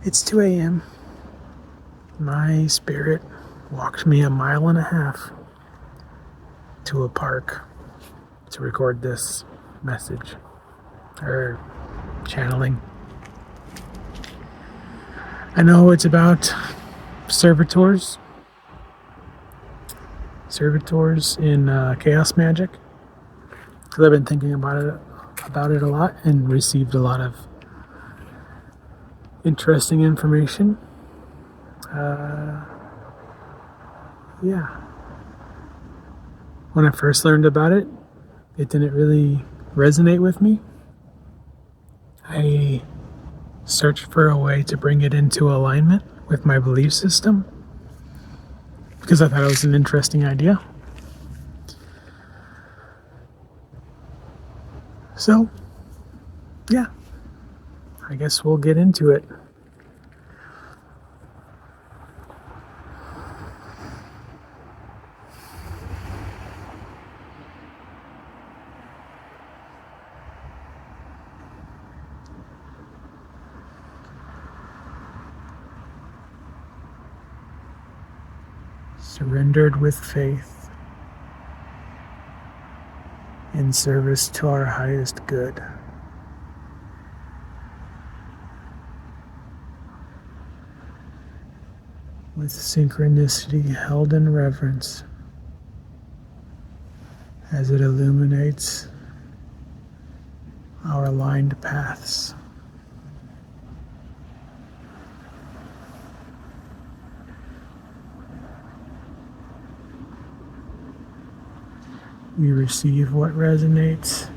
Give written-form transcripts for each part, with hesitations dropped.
It's 2 a.m. My spirit walked me 1.5 miles to a park to record this message, or channeling. I know it's about servitors in chaos magic, because I've been thinking about it a lot and received a lot of interesting information. Yeah. When I first learned about it, it didn't really resonate with me. I searched for a way to bring it into alignment with my belief system because I thought it was an interesting idea. So, yeah, I guess we'll get into it. Surrendered with faith in service to our highest good. With synchronicity held in reverence as it illuminates our aligned paths. We receive what resonates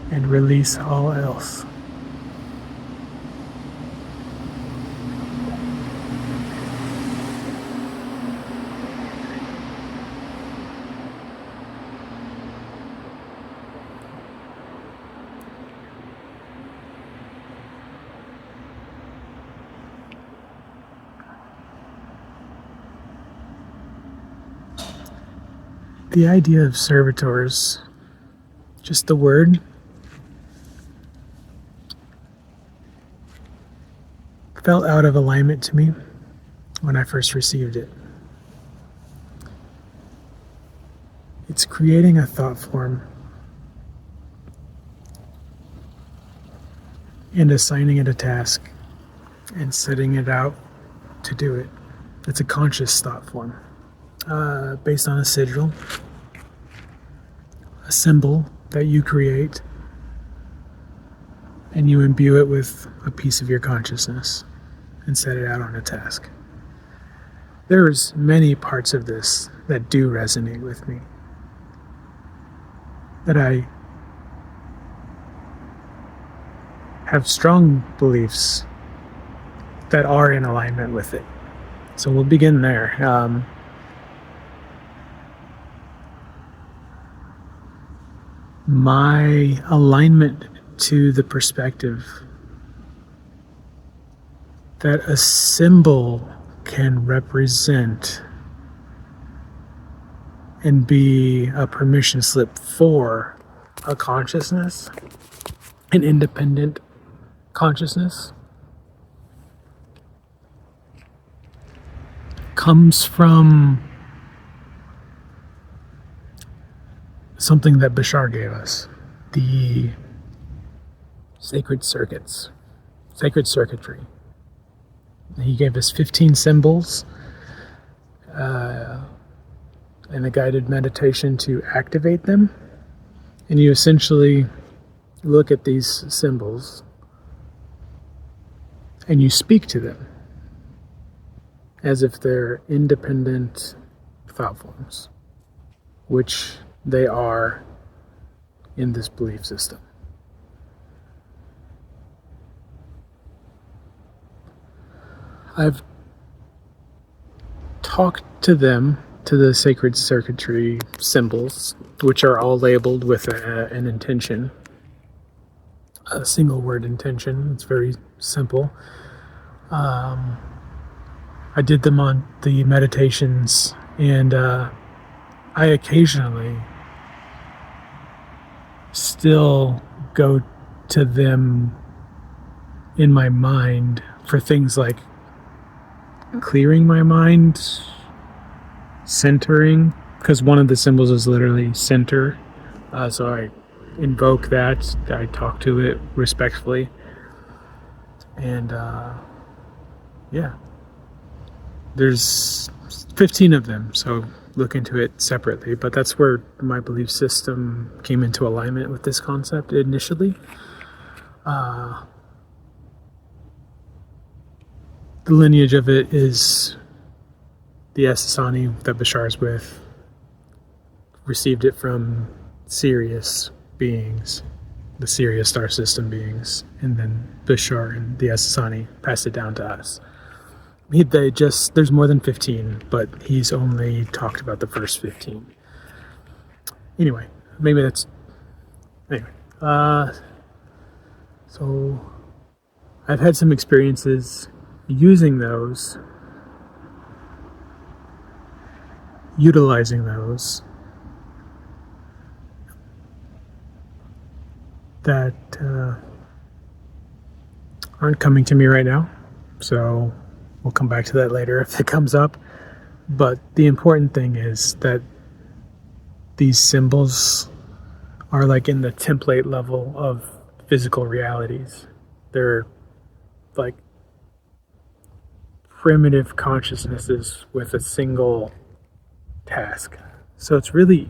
and release all else. The idea of servitors, just the word, felt out of alignment to me when I first received it. It's creating a thought form and assigning it a task and setting it out to do it. It's a conscious thought form. Based on a sigil, a symbol that you create, and you imbue it with a piece of your consciousness and set it out on a task. There's many parts of this that do resonate with me, that I have strong beliefs that are in alignment with it. So we'll begin there. My alignment to the perspective that a symbol can represent and be a permission slip for a consciousness, an independent consciousness, comes from something that Bashar gave us, the sacred circuitry. He gave us 15 symbols and a guided meditation to activate them. And you essentially look at these symbols and you speak to them as if they're independent thought forms, which they are in this belief system. I've talked to them, to the sacred circuitry symbols, which are all labeled with an intention, a single word intention. It's very simple. I did them on the meditations, and I occasionally still go to them in my mind for things like clearing my mind, centering, because one of the symbols is literally center. So I invoke that, I talk to it respectfully, and yeah, there's 15 of them, so look into it separately, but that's where my belief system came into alignment with this concept initially. The lineage of it is the Essassani that Bashar's with received it from Sirius beings, the Sirius star system beings, and then Bashar and the Essassani passed it down to us. There's more than 15, but he's only talked about the first 15. Anyway, so I've had some experiences using those, utilizing those, that aren't coming to me right now. So we'll come back to that later if it comes up. But the important thing is that these symbols are like in the template level of physical realities. They're like primitive consciousnesses with a single task. So it's really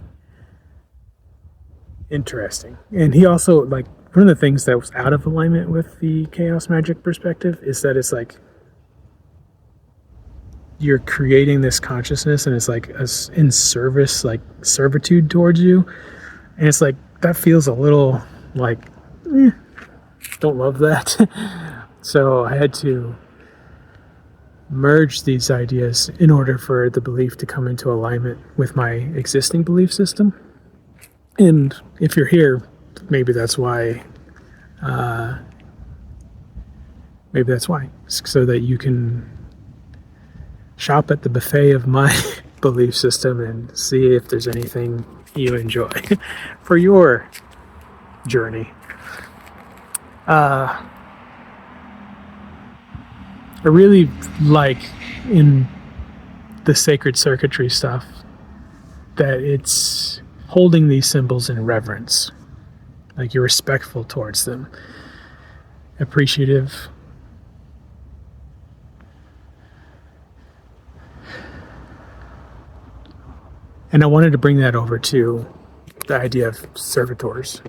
interesting. And he also, like, one of the things that was out of alignment with the chaos magic perspective is that it's like you're creating this consciousness and it's like in service, like servitude towards you. And it's like, that feels a little like, don't love that. So I had to merge these ideas in order for the belief to come into alignment with my existing belief system. And if you're here, maybe that's why, so that you can shop at the buffet of my belief system and see if there's anything you enjoy for your journey. I really like in the sacred circuitry stuff that it's holding these symbols in reverence. Like, you're respectful towards them, appreciative. And I wanted to bring that over to the idea of servitors.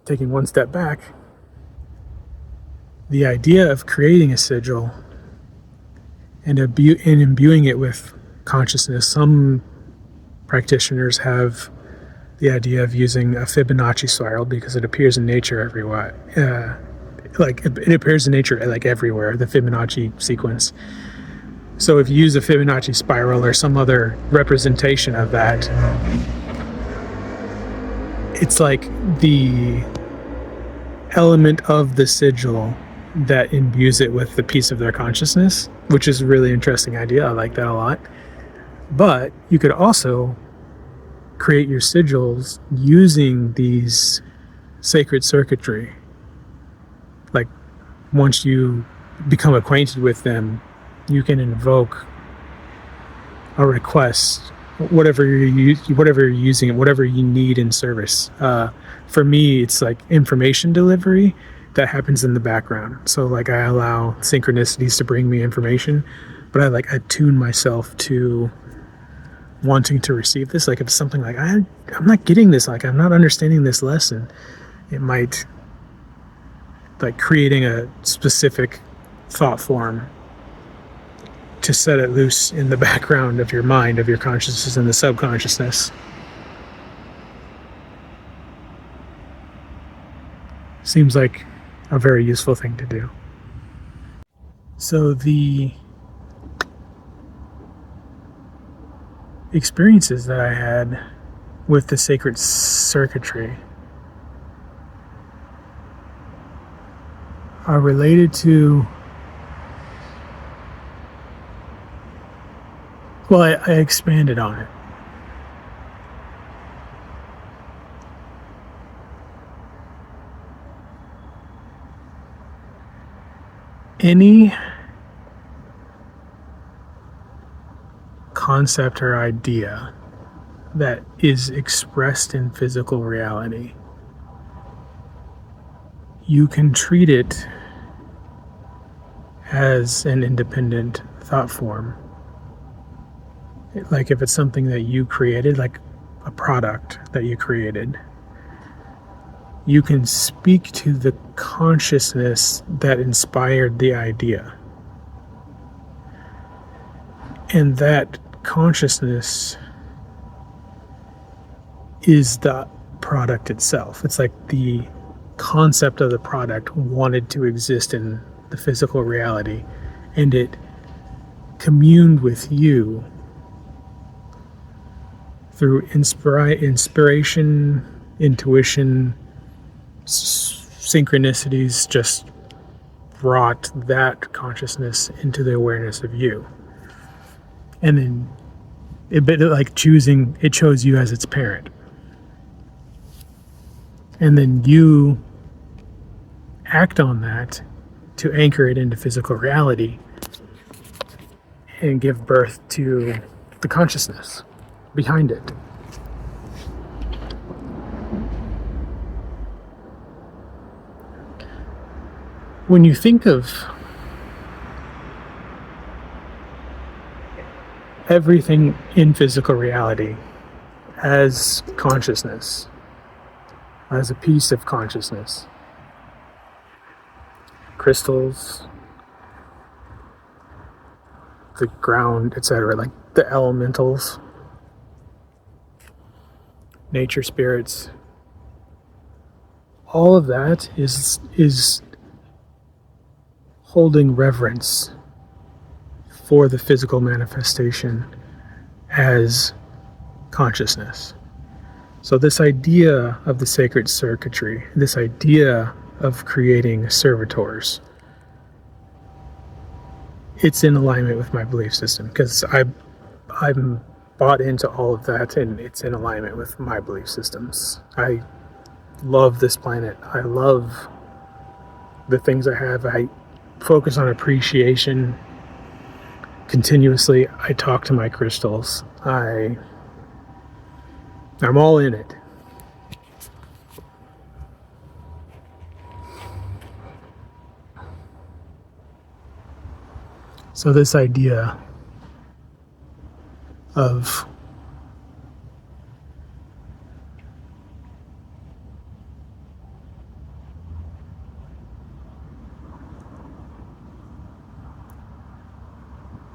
Taking one step back, the idea of creating a sigil and imbuing it with consciousness. Some practitioners have the idea of using a Fibonacci spiral because it appears in nature everywhere. It appears in nature like everywhere, the Fibonacci sequence. So if you use a Fibonacci spiral or some other representation of that, it's like the element of the sigil that imbues it with the piece of their consciousness, which is a really interesting idea. I like that a lot. But you could also create your sigils using these sacred circuitry. Like, once you become acquainted with them, you can invoke a request, whatever you're using, whatever you need in service. For me, it's like information delivery that happens in the background. So like, I allow synchronicities to bring me information, but I attune myself to wanting to receive this. Like, if something like, I'm not getting this, like, I'm not understanding this lesson, it might, like, creating a specific thought form to set it loose in the background of your mind, of your consciousness and the subconsciousness. Seems like a very useful thing to do. So the experiences that I had with the sacred circuitry are related to, well, I expanded on it. any concept or idea that is expressed in physical reality, you can treat it as an independent thought form. Like if it's something that you created, like a product that you created, you can speak to the consciousness that inspired the idea. And that consciousness is the product itself. It's like the concept of the product wanted to exist in the physical reality, and it communed with you through inspiration, intuition, synchronicities, just brought that consciousness into the awareness of you. And then a bit like it chose you as its parent. And then you act on that to anchor it into physical reality and give birth to the consciousness behind it. When you think of everything in physical reality as consciousness, as a piece of consciousness, crystals, the ground, etc., like the elementals, nature spirits, all of that is holding reverence for the physical manifestation as consciousness. So this idea of the sacred circuitry, this idea of creating servitors, it's in alignment with my belief system, because I'm bought into all of that, and it's in alignment with my belief systems. I love this planet. I love the things I have. I focus on appreciation continuously. I talk to my crystals. I'm all in it. So this idea of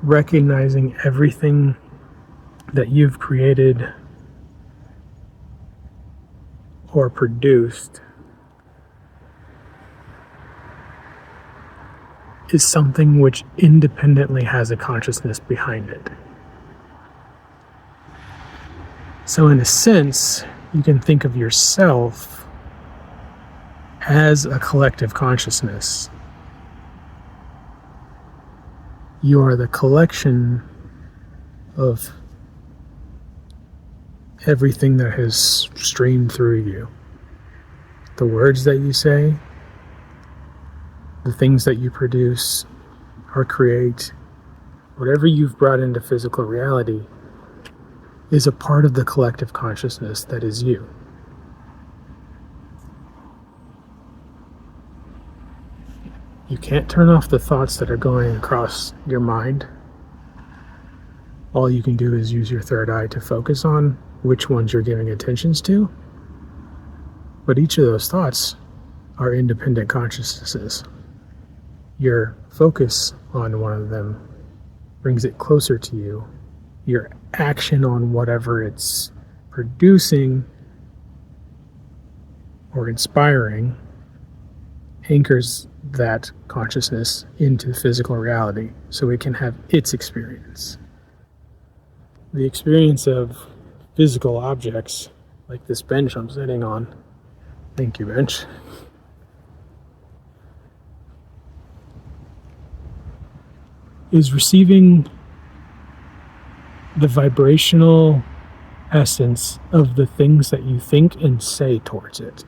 recognizing everything that you've created or produced is something which independently has a consciousness behind it. So in a sense, you can think of yourself as a collective consciousness. You are the collection of everything that has streamed through you. The words that you say, the things that you produce or create, whatever you've brought into physical reality is a part of the collective consciousness that is you. You can't turn off the thoughts that are going across your mind. All you can do is use your third eye to focus on which ones you're giving attentions to. But each of those thoughts are independent consciousnesses. Your focus on one of them brings it closer to you. Your action on whatever it's producing or inspiring anchors that consciousness into physical reality so it can have its experience. The experience of physical objects, like this bench I'm sitting on. Thank you, bench. Is receiving the vibrational essence of the things that you think and say towards it.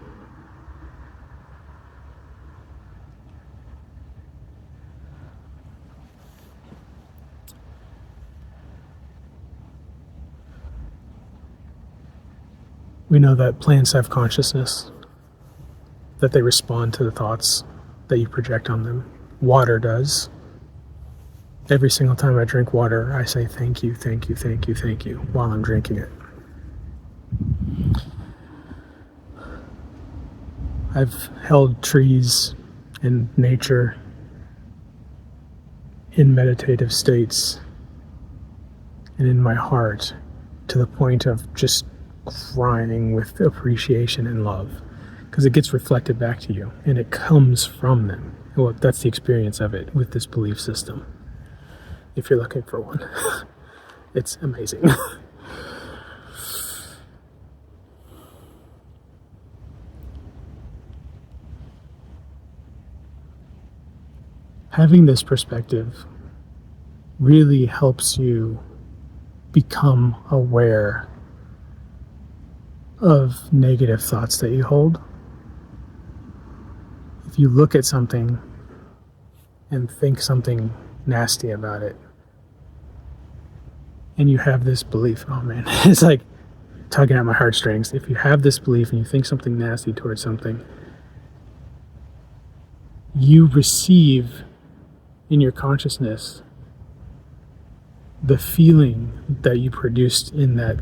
We know that plants have consciousness, that they respond to the thoughts that you project on them. Water does. Every single time I drink water, I say thank you, thank you, thank you, thank you while I'm drinking it. I've held trees and nature in meditative states and in my heart to the point of just crying with appreciation and love, because it gets reflected back to you and it comes from them. Well, that's the experience of it with this belief system. If you're looking for one, it's amazing. Having this perspective really helps you become aware of negative thoughts that you hold. If you look at something and think something nasty about it, and you have this belief, oh man, it's like tugging at my heartstrings. If you have this belief and you think something nasty towards something, you receive in your consciousness the feeling that you produced in that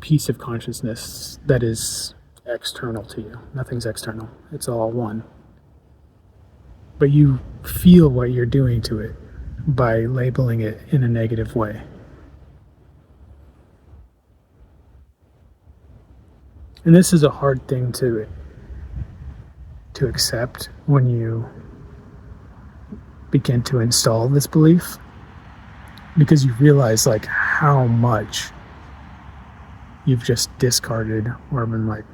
piece of consciousness that is external to you. Nothing's external. It's all one. But you feel what you're doing to it by labeling it in a negative way. And this is a hard thing to accept when you begin to install this belief, because you realize like how much you've just discarded or been like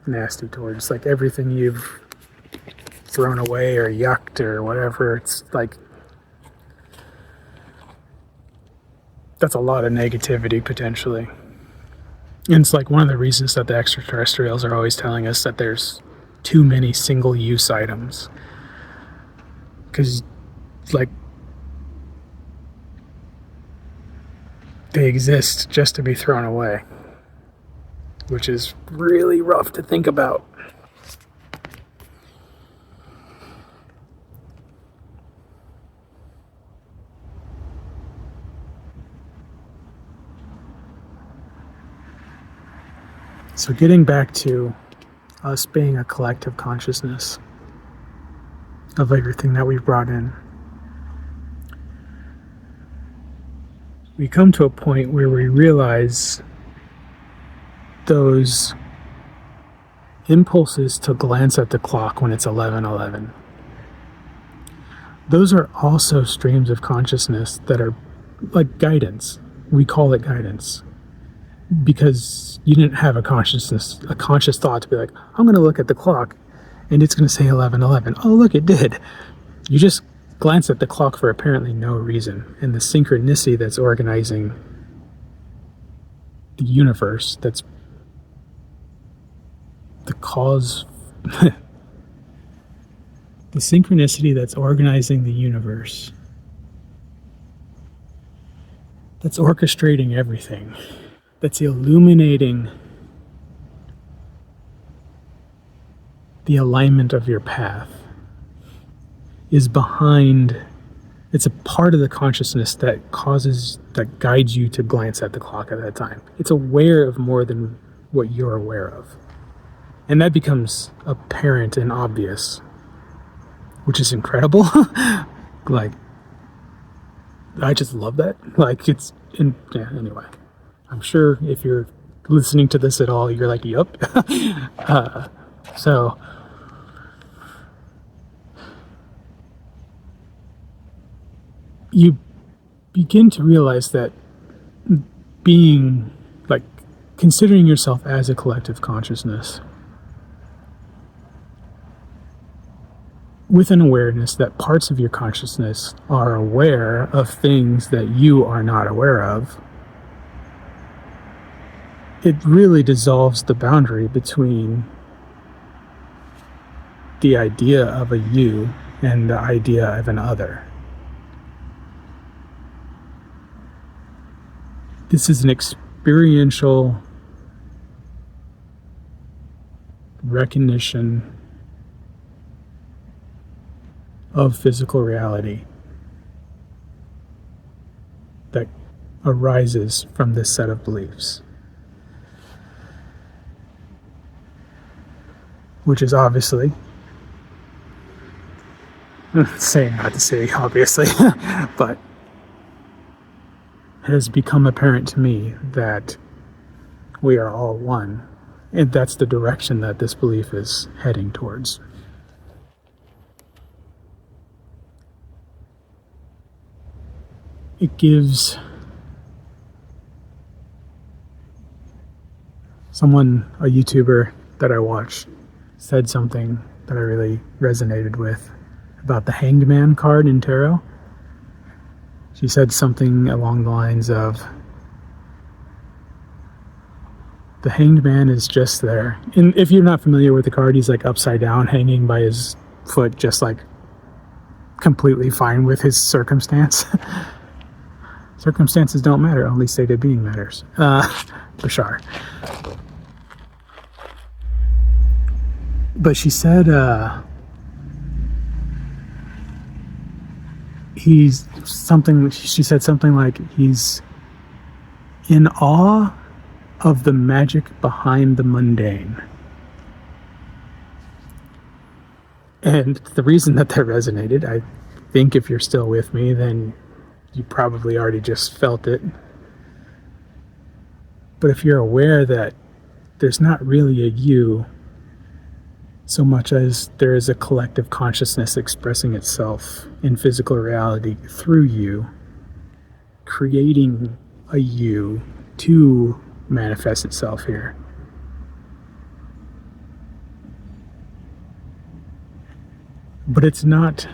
nasty towards, like everything you've thrown away or yucked or whatever. It's like that's a lot of negativity potentially. And it's like one of the reasons that the extraterrestrials are always telling us that there's too many single-use items, because like they exist just to be thrown away, which is really rough to think about. So getting back to us being a collective consciousness of everything that we've brought in, we come to a point where we realize those impulses to glance at the clock when it's 11:11. Those are also streams of consciousness that are like guidance. We call it guidance because you didn't have a conscious thought to be like, I'm going to look at the clock and it's going to say 11:11. Oh, look, it did. You just glance at the clock for apparently no reason. And the synchronicity that's organizing the universe, that's the cause, the synchronicity that's organizing the universe, that's orchestrating everything, that's illuminating the alignment of your path, is behind, it's a part of the consciousness that guides you to glance at the clock at that time. It's aware of more than what you're aware of. And that becomes apparent and obvious, which is incredible. Like, I just love that. Like, anyway. I'm sure if you're listening to this at all, you're like, yup. So, you begin to realize that being, like, considering yourself as a collective consciousness, with an awareness that parts of your consciousness are aware of things that you are not aware of, it really dissolves the boundary between the idea of a you and the idea of an other. This is an experiential recognition of physical reality that arises from this set of beliefs, which is obviously, saying not to say obviously, but it has become apparent to me that we are all one, and that's the direction that this belief is heading towards. It gives a YouTuber that I watched, said something that I really resonated with about the Hanged Man card in tarot. She said something along the lines of, the Hanged Man is just there. And if you're not familiar with the card, he's like upside down, hanging by his foot, just like completely fine with his circumstance. Circumstances don't matter, only state of being matters. Bashar. But she said, she said something like, he's in awe of the magic behind the mundane. And the reason that resonated, I think if you're still with me, then you probably already just felt it. But if you're aware that there's not really a you so much as there is a collective consciousness expressing itself in physical reality through you, creating a you to manifest itself here. But it's not,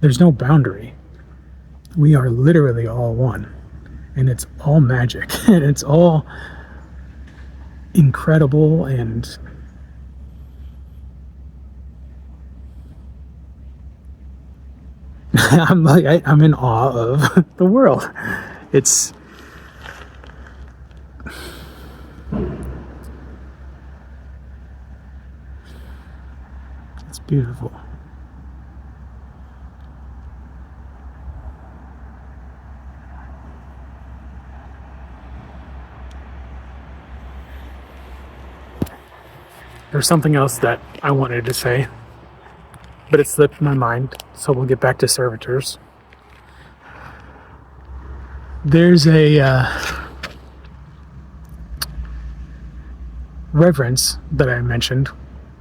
there's no boundary. We are literally all one, and it's all magic, and it's all incredible, and I'm in awe of the world. It's beautiful. There's something else that I wanted to say, but it slipped my mind, so we'll get back to Servitors. There's a reverence that I mentioned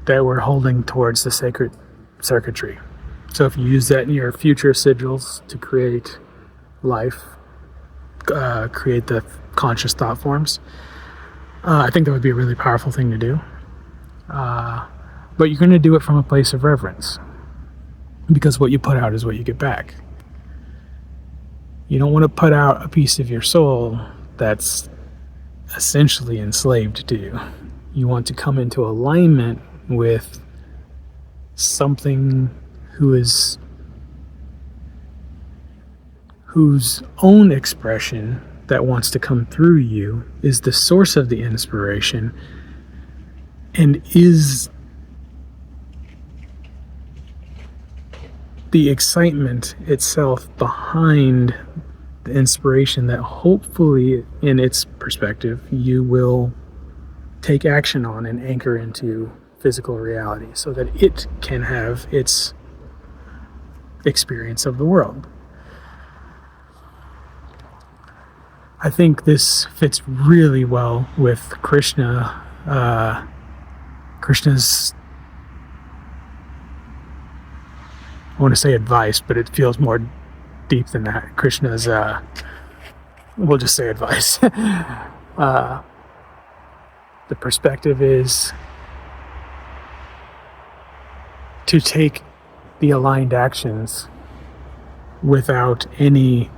that we're holding towards the sacred circuitry. So if you use that in your future sigils to create life, create the conscious thought forms, I think that would be a really powerful thing to do. But you're going to do it from a place of reverence, because what you put out is what you get back. You don't want to put out a piece of your soul that's essentially enslaved to you. You want to come into alignment with something whose own expression that wants to come through you is the source of the inspiration, and is the excitement itself behind the inspiration that hopefully, in its perspective, you will take action on and anchor into physical reality so that it can have its experience of the world. I think this fits really well with Krishna. Krishna's, I want to say advice, but it feels more deep than that. Krishna's, we'll just say advice. The perspective is to take the aligned actions without any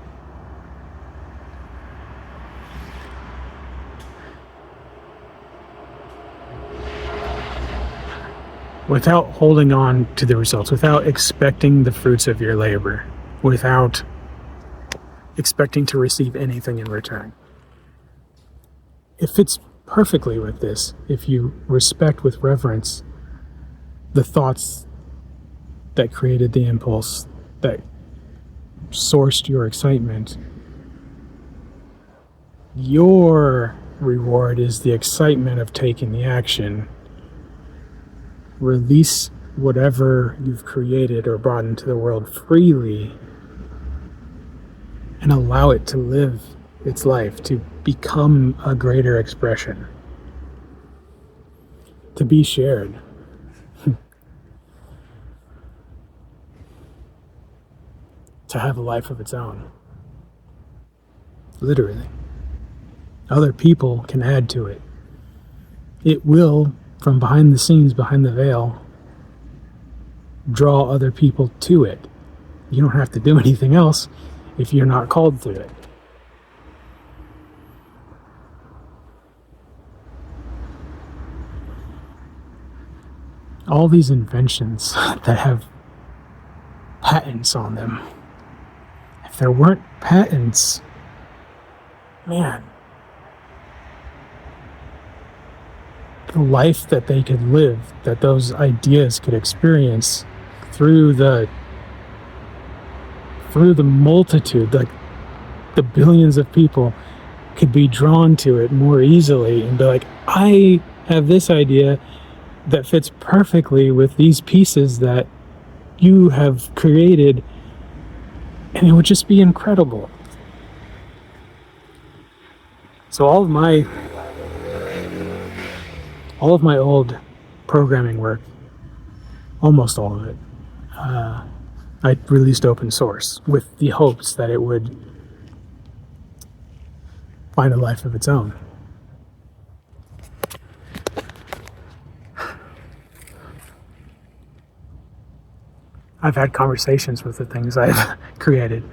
without holding on to the results, without expecting the fruits of your labor, without expecting to receive anything in return. It fits perfectly with this if you respect with reverence the thoughts that created the impulse, that sourced your excitement. Your reward is the excitement of taking the action. Release whatever you've created or brought into the world freely and allow it to live its life, to become a greater expression, to be shared. To have a life of its own. Literally. Other people can add to it. It will, from behind the scenes, behind the veil, draw other people to it. You don't have to do anything else if you're not called to it. All these inventions that have patents on them, if there weren't patents, man, the life that they could live, that those ideas could experience through the multitude, like the billions of people could be drawn to it more easily and be like, I have this idea that fits perfectly with these pieces that you have created, and it would just be incredible. So all of my old programming work, almost all of it, I released open source with the hopes that it would find a life of its own. I've had conversations with the things I've created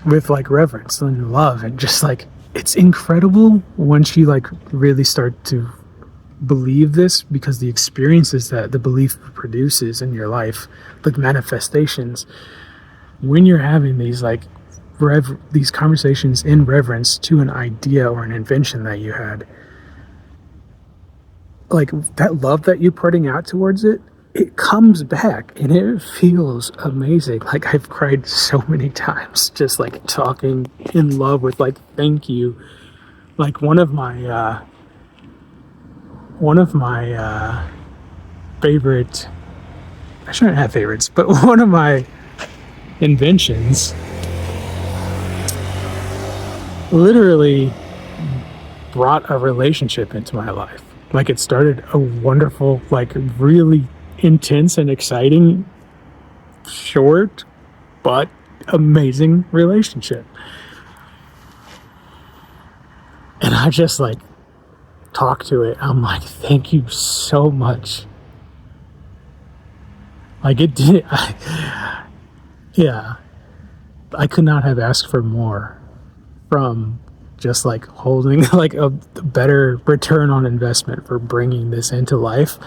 with like reverence and love, and just like, it's incredible once you like really start to believe this, because the experiences that the belief produces in your life, like manifestations, when you're having these like these conversations in reverence to an idea or an invention that you had, like that love that you're putting out towards it, it comes back and it feels amazing. Like I've cried so many times just like talking in love with like, thank you. Like one of my favorite, I shouldn't have favorites, but one of my inventions literally brought a relationship into my life. Like it started a wonderful, like really intense and exciting, short but amazing relationship. And I just like talk to it. I'm like, thank you so much. Like it did. Yeah, I could not have asked for more from just like holding like a better return on investment for bringing this into life.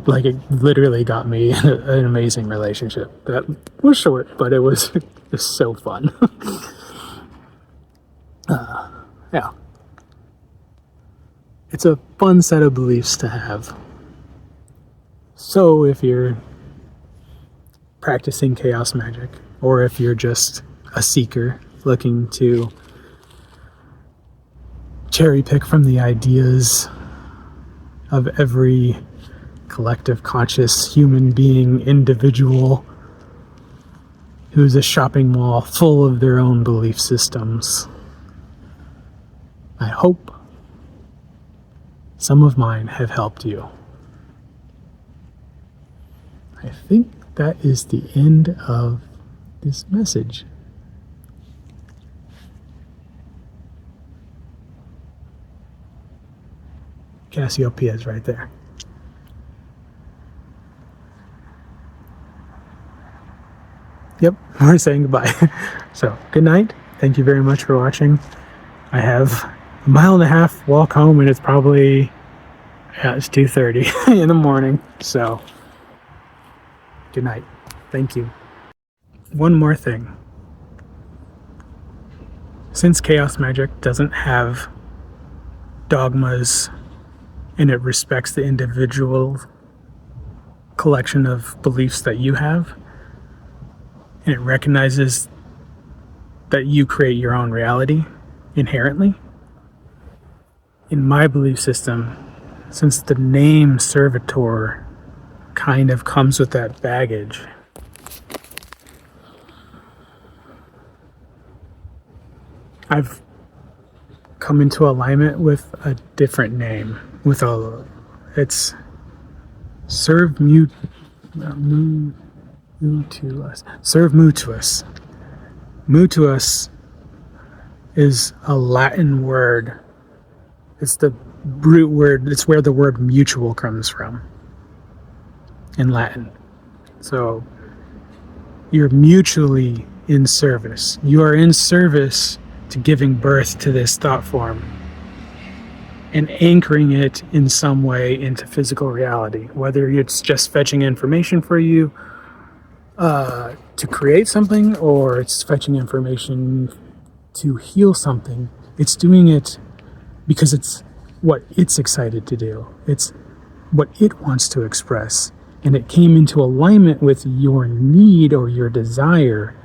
Like it literally got me an amazing relationship that was short, but it was just so fun. Yeah, it's a fun set of beliefs to have. So if you're practicing chaos magic, or if you're just a seeker looking to cherry pick from the ideas of every collective conscious human being individual who's a shopping mall full of their own belief systems, I hope some of mine have helped you. I think that is the end of this message. Cassiopeia is right there. Yep, we're saying goodbye. So, good night. Thank you very much for watching. I have a 1.5 mile walk home, and it's probably, it's 2:30 in the morning. So, good night. Thank you. One more thing. Since chaos magic doesn't have dogmas, and it respects the individual collection of beliefs that you have, and it recognizes that you create your own reality inherently. In my belief system, since the name Servitor kind of comes with that baggage, I've come into alignment with a different name. It's serve mutuus. Serve mutuus. Mutuus is a Latin word. It's the root word. It's where the word mutual comes from in Latin. So you're mutually in service. You are in service to giving birth to this thought form and anchoring it in some way into physical reality, whether it's just fetching information for you to create something, or it's fetching information to heal something. It's doing it because it's what it's excited to do. It's what it wants to express. And it came into alignment with your need or your desire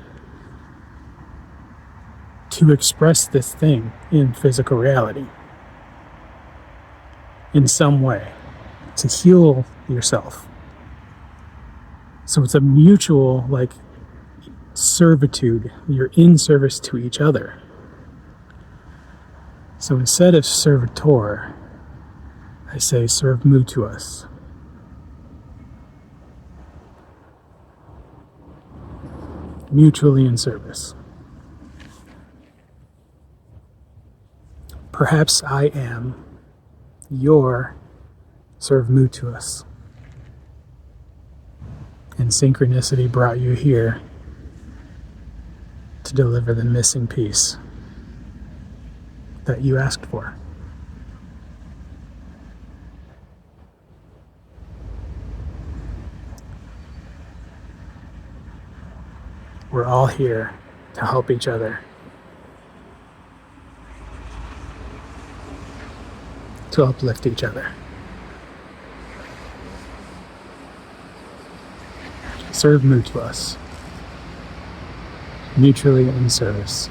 to express this thing in physical reality in some way, to heal yourself. So it's a mutual, like, servitude. You're in service to each other. So instead of servitor, I say serve mutuus. Mutually in service. Perhaps I am your serve mutuus. And synchronicity brought you here to deliver the missing piece that you asked for. We're all here to help each other, to uplift each other. Serve mutuus, mutually in service.